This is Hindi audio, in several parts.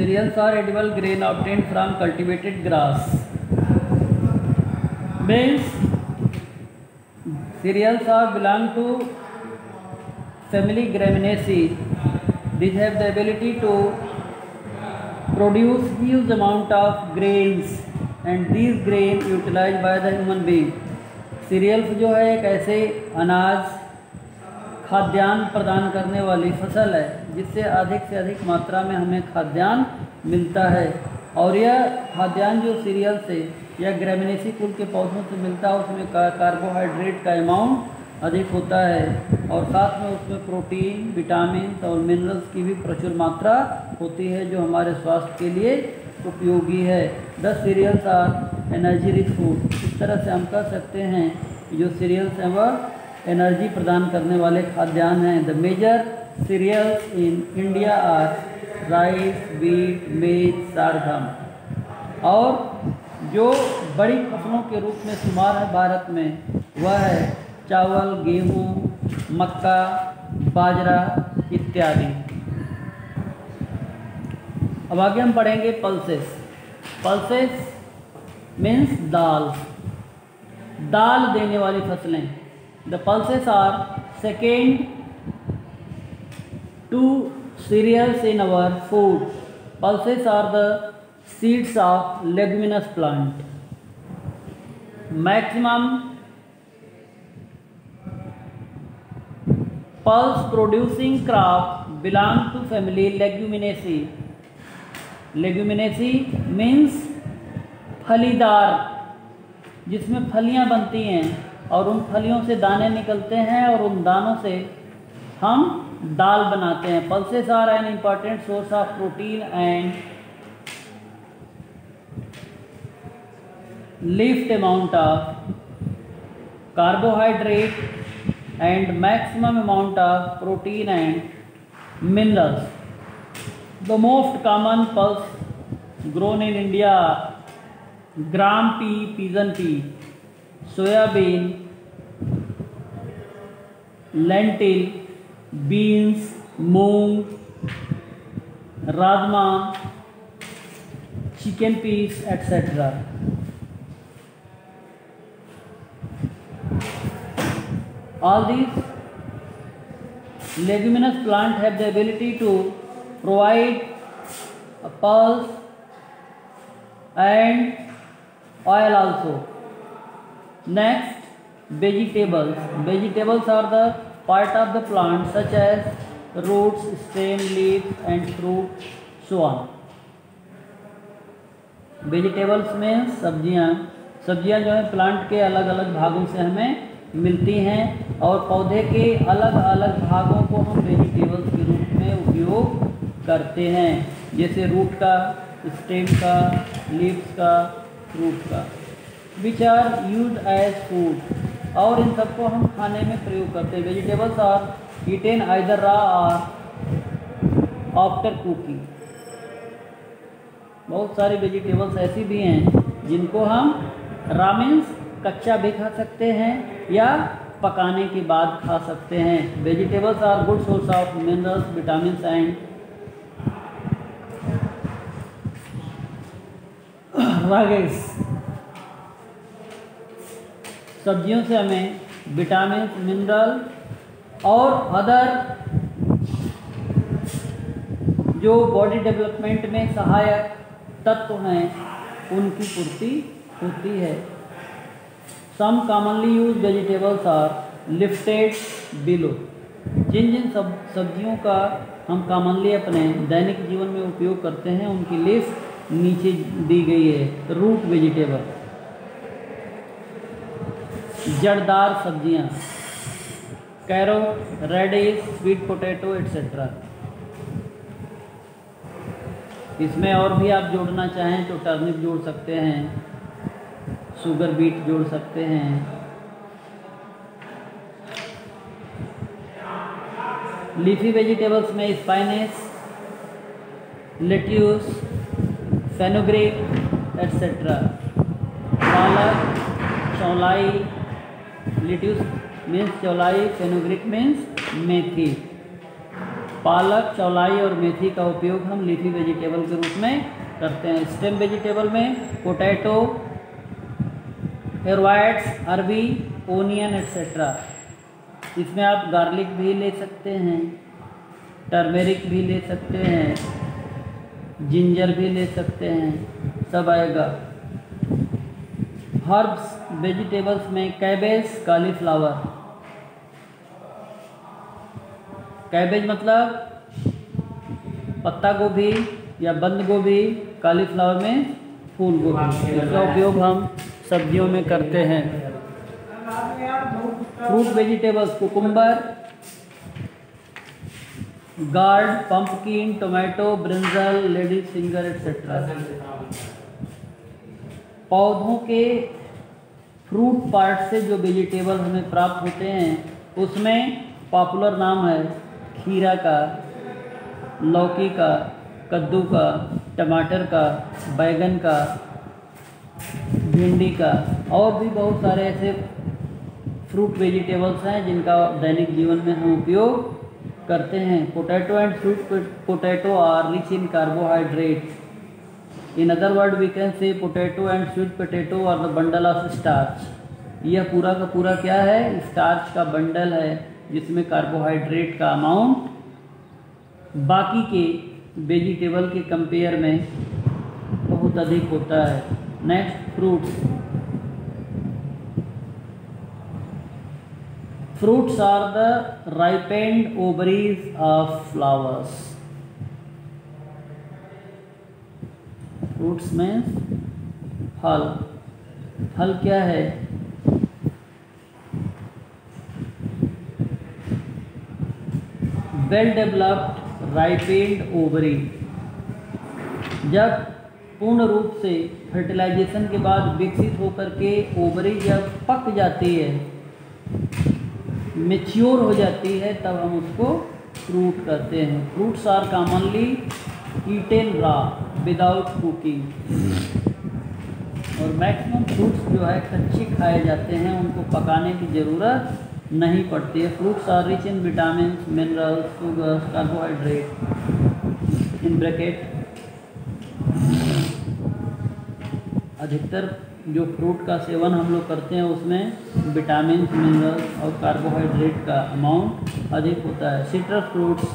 Cereals are edible grain obtained from cultivated grass. Means cereals are belong to family Graminaceae. These have the ability to produce huge amount of grains and these grain utilized by the human being. Cereals जो है एक ऐसे अनाज खाद्यान्न प्रदान करने वाली फसल है जिससे अधिक से अधिक मात्रा में हमें खाद्यान्न मिलता है और यह खाद्यान्न जो सीरियल से या ग्रेमिनेसी कुल के पौधों से मिलता है उसमें कार्बोहाइड्रेट का अमाउंट अधिक होता है और साथ में उसमें प्रोटीन, विटामिन और मिनरल्स की भी प्रचुर मात्रा होती है जो हमारे स्वास्थ्य के लिए उपयोगी है। 10 cereals are energy rich food. इस तरह से हम कह सकते हैं कि जो सीरियल्स हैं वह एनर्जी प्रदान करने वाले खाद्यान्न हैं। The major cereals in India are rice, wheat, maize, sorghum. और जो बड़ी फसलों के रूप में शुमार है भारत में वह है चावल, गेहूँ, मक्का, बाजरा इत्यादि। अब आगे हम पढ़ेंगे पल्सेस। पल्सेस मीन्स दाल, दाल देने वाली फसलें। The pulses are second to cereals in our food. Pulses are the seeds of leguminous plant. Maximum pulse producing crop belong to family Leguminaceae. Leguminaceae means फलीदार, जिसमें फलियां बनती हैं और उन फलियों से दाने निकलते हैं और उन दानों से हम दाल बनाते हैं। Pulses are an important source of protein and लिफ्ट amount of carbohydrate and maximum amount of protein and minerals. The most common pulse grown in India are gram pea, pigeon pea, soya bean, lentil, beans, moong, rajma, chicken peas, etc. All these leguminous plants have the ability to provide a pulse and oil also. Next, vegetables. Vegetables are the part of the plant such as roots, stem, leaves and fruit, so on. Vegetables में सब्जियां जो है प्लांट के अलग अलग भागों से हमें मिलती हैं और पौधे के अलग अलग भागों को हम वेजिटेबल्स के रूप में उपयोग करते हैं, जैसे रूट का, स्टेम का, लीव्स का, फ्रूट का, which are used as food. और इन सबको हम खाने में प्रयोग करते हैं। Vegetables are eaten either raw और आफ्टर कुकिंग। बहुत सारी वेजिटेबल्स ऐसी भी हैं जिनको हम रॉ मीन्स कच्चा भी खा सकते हैं या पकाने के बाद खा सकते हैं। Vegetables are good source of minerals, vitamin and rice. सब्जियों से हमें विटामिन, मिनरल और अदर जो बॉडी डेवलपमेंट में सहायक तत्व हैं उनकी पूर्ति होती है। Some commonly used vegetables are listed below. जिन जिन सब्जियों का हम कॉमनली अपने दैनिक जीवन में उपयोग करते हैं उनकी लिस्ट नीचे दी गई है। रूट वेजिटेबल, जड़दार सब्जियां, carrot, radish, sweet potato etcetera. इसमें और भी आप जोड़ना चाहें तो टर्निप जोड़ सकते हैं, शुगर बीट जोड़ सकते हैं। लीफी वेजिटेबल्स में स्पाइनेस, लेट्यूस, फेनुग्रीक एट्सेट्रा। पालक, चौलाई, लेट्यूस मीन्स चौलाई, फेनुग्रीक मीन्स मेथी। पालक, चौलाई और मेथी का उपयोग हम लीफी वेजिटेबल के रूप में करते हैं। स्टेम वेजिटेबल में पोटैटो, एरवाइट्स, अरबी, ओनियन एट्सेट्रा। इसमें आप गार्लिक भी ले सकते हैं, टर्मेरिक भी ले सकते हैं, जिंजर भी ले सकते हैं, सब आएगा। हर्ब्स वेजिटेबल्स में कैबेज, कॉलीफ्लावर। कैबेज मतलब पत्ता गोभी या बंद गोभी, कॉलीफ्लावर में फूल गोभी। इसका उपयोग हम सब्जियों में करते हैं। Fruit vegetables cucumber, guard, pumpkin, tomato, brinjal, ladies finger etcetera. पौधों के फ्रूट पार्ट से जो वेजिटेबल हमें प्राप्त होते हैं उसमें पॉपुलर नाम है खीरा का, लौकी का, कद्दू का, टमाटर का, बैगन का, भिंडी का, और भी बहुत सारे ऐसे फ्रूट वेजिटेबल्स हैं जिनका दैनिक जीवन में हम उपयोग करते हैं। Potato and sweet potato are rich in carbohydrates. In other word we can say potato and sweet potato are the bundle of starch. यह पूरा का पूरा क्या है? स्टार्च का बंडल है जिसमें कार्बोहाइड्रेट का अमाउंट बाकी के वेजिटेबल के कंपेयर में बहुत अधिक होता है। Next fruits. Fruits are the ripened ovaries of flowers. Fruits में फल। फल क्या है? Well developed ripened ovary. जब पूर्ण रूप से फर्टिलाइजेशन के बाद विकसित होकर के ओवरी जब पक जाती है, मैच्योर हो जाती है, तब हम उसको फ्रूट कहते हैं। Fruits are commonly eaten raw without cooking. और मैक्सिमम फ्रूट्स जो है कच्चे खाए जाते हैं, उनको पकाने की ज़रूरत नहीं पड़ती है। Fruits are rich in vitamin, minerals, sugars, carbohydrate in bracket. अधिकतर जो फ्रूट का सेवन हम लोग करते हैं उसमें विटामिन, मिनरल्स और कार्बोहाइड्रेट का अमाउंट अधिक होता है। Citrus fruits,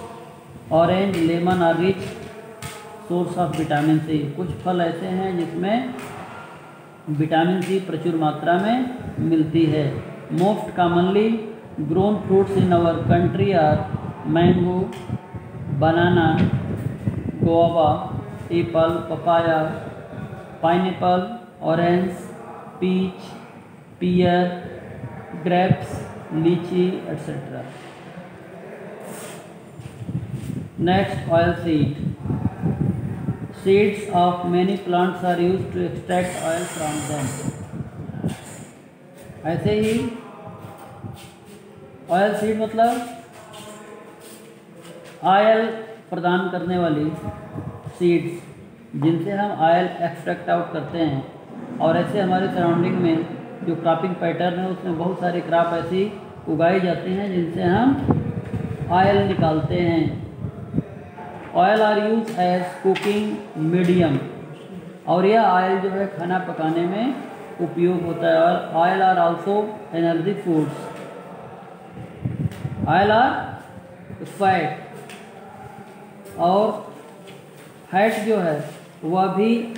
orange, lemon are rich source of vitamin C. कुछ फल ऐसे हैं जिसमें विटामिन सी प्रचुर मात्रा में मिलती है। Most commonly grown fruits in our country are mango, banana, guava, apple, papaya, pineapple, orange, peach, pear, grapes, lychee etcetera. Next, oil seed. Seeds of many plants are used to extract oil from them। ऐसे ही ऑयल सीड मतलब ऑयल प्रदान करने वाली सीड्स जिनसे हम ऑयल एक्सट्रैक्ट आउट करते हैं। और ऐसे हमारे सराउंडिंग में जो क्रॉपिंग पैटर्न है उसमें बहुत सारे क्रॉप ऐसी उगाई जाती हैं जिनसे हम ऑयल निकालते हैं। Oil are use as cooking medium. और यह ऑयल जो है खाना पकाने में उपयोग होता है। और oil are also energy foods. Oil are fat, और फैट जो है वह भी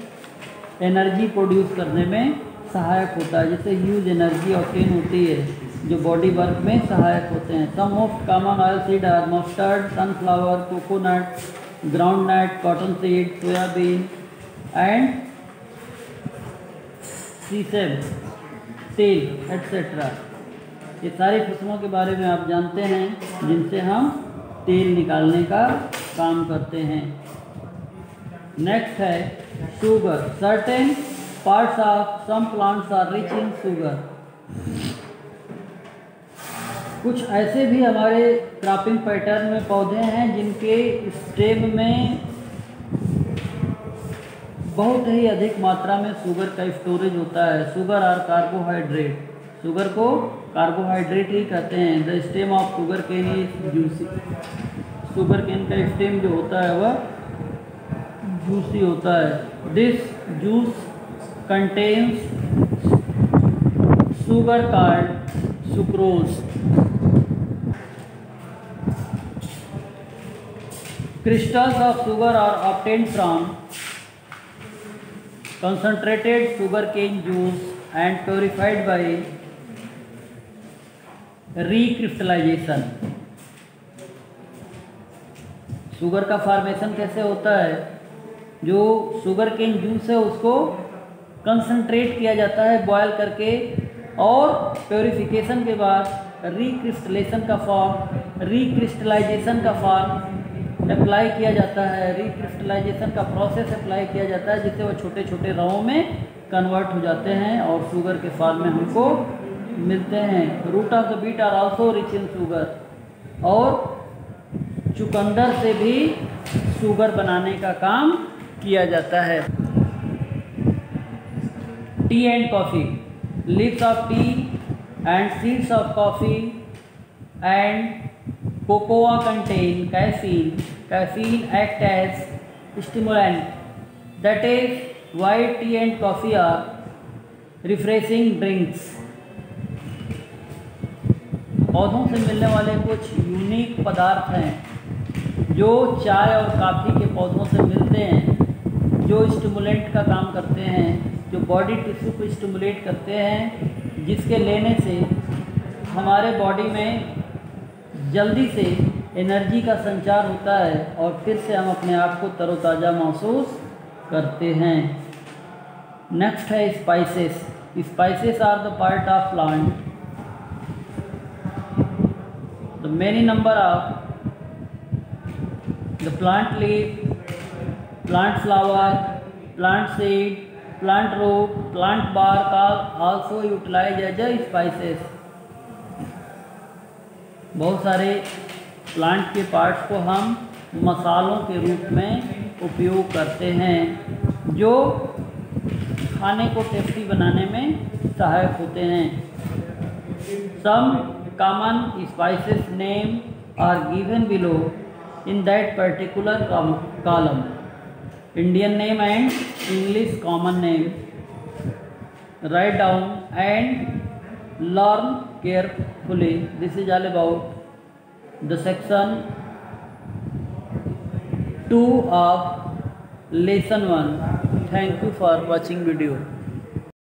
एनर्जी प्रोड्यूस करने में सहायक होता है। जैसे ह्यूज एनर्जी ऑब्टेन होती है जो बॉडी वर्क में सहायक होते हैं। Some most common oil seed are mustard, sunflower, coconut, groundnut, cotton seed, soybean and sesame, तेल एट्सेट्रा। ये सारी फसलों के बारे में आप जानते हैं जिनसे हम तेल निकालने का काम करते हैं। नेक्स्ट है sugar. Certain parts of some plants are rich in sugar. कुछ ऐसे भी हमारे क्रॉपिंग पैटर्न में पौधे हैं जिनके स्टेम में बहुत ही अधिक मात्रा में शुगर का स्टोरेज होता है। शुगर और कार्बोहाइड्रेट। शुगर को कार्बोहाइड्रेट ही कहते हैं। The stem of sugar cane is juicy. Sugar cane का स्टेम जो होता है वह जूसी होता है। This juice contains sugar called sucrose. Crystals of sugar are obtained from concentrated sugarcane juice and purified by recrystallization. Sugar का फॉर्मेशन कैसे होता है? जो शुगर केन जूस है उसको कंसंट्रेट किया जाता है बॉयल करके, और प्योरीफिकेशन के बाद रिक्रिस्टलाइजेशन का फॉर्म अप्लाई किया जाता है। रिक्रिस्टलाइजेशन का प्रोसेस अप्लाई किया जाता है, जिससे वो छोटे छोटे रवों में कन्वर्ट हो जाते हैं और शुगर के फॉर्म में हमको मिलते हैं। Root of the beet are also rich in sugar, और चुकंदर से भी शुगर बनाने का काम किया जाता है। T and coffee, leaves of tea and seeds of coffee and cocoa contain caffeine. Caffeine act as stimulant. That is why tea and coffee are refreshing drinks. पौधों से मिलने वाले कुछ यूनिक पदार्थ हैं जो चाय और कॉफ़ी के पौधों से मिलते हैं, जो स्टिमुलेंट का काम करते हैं, जो बॉडी टिश्यू को स्टिमुलेट करते हैं, जिसके लेने से हमारे बॉडी में जल्दी से एनर्जी का संचार होता है और फिर से हम अपने आप को तरोताज़ा महसूस करते हैं। नेक्स्ट है spices. Spices are the part of plant. The many number of the plant leaf, plant flower, plant seed, plant root, plant bark are also utilized as a spices. बहुत सारे प्लांट के पार्ट्स को हम मसालों के रूप में उपयोग करते हैं, जो खाने को टेस्टी बनाने में सहायक होते हैं। Some common spices name are given below in that particular column. Indian name and English common name. Write down and learn carefully. This is all about the section 2 of lesson 1. Thank you for watching video.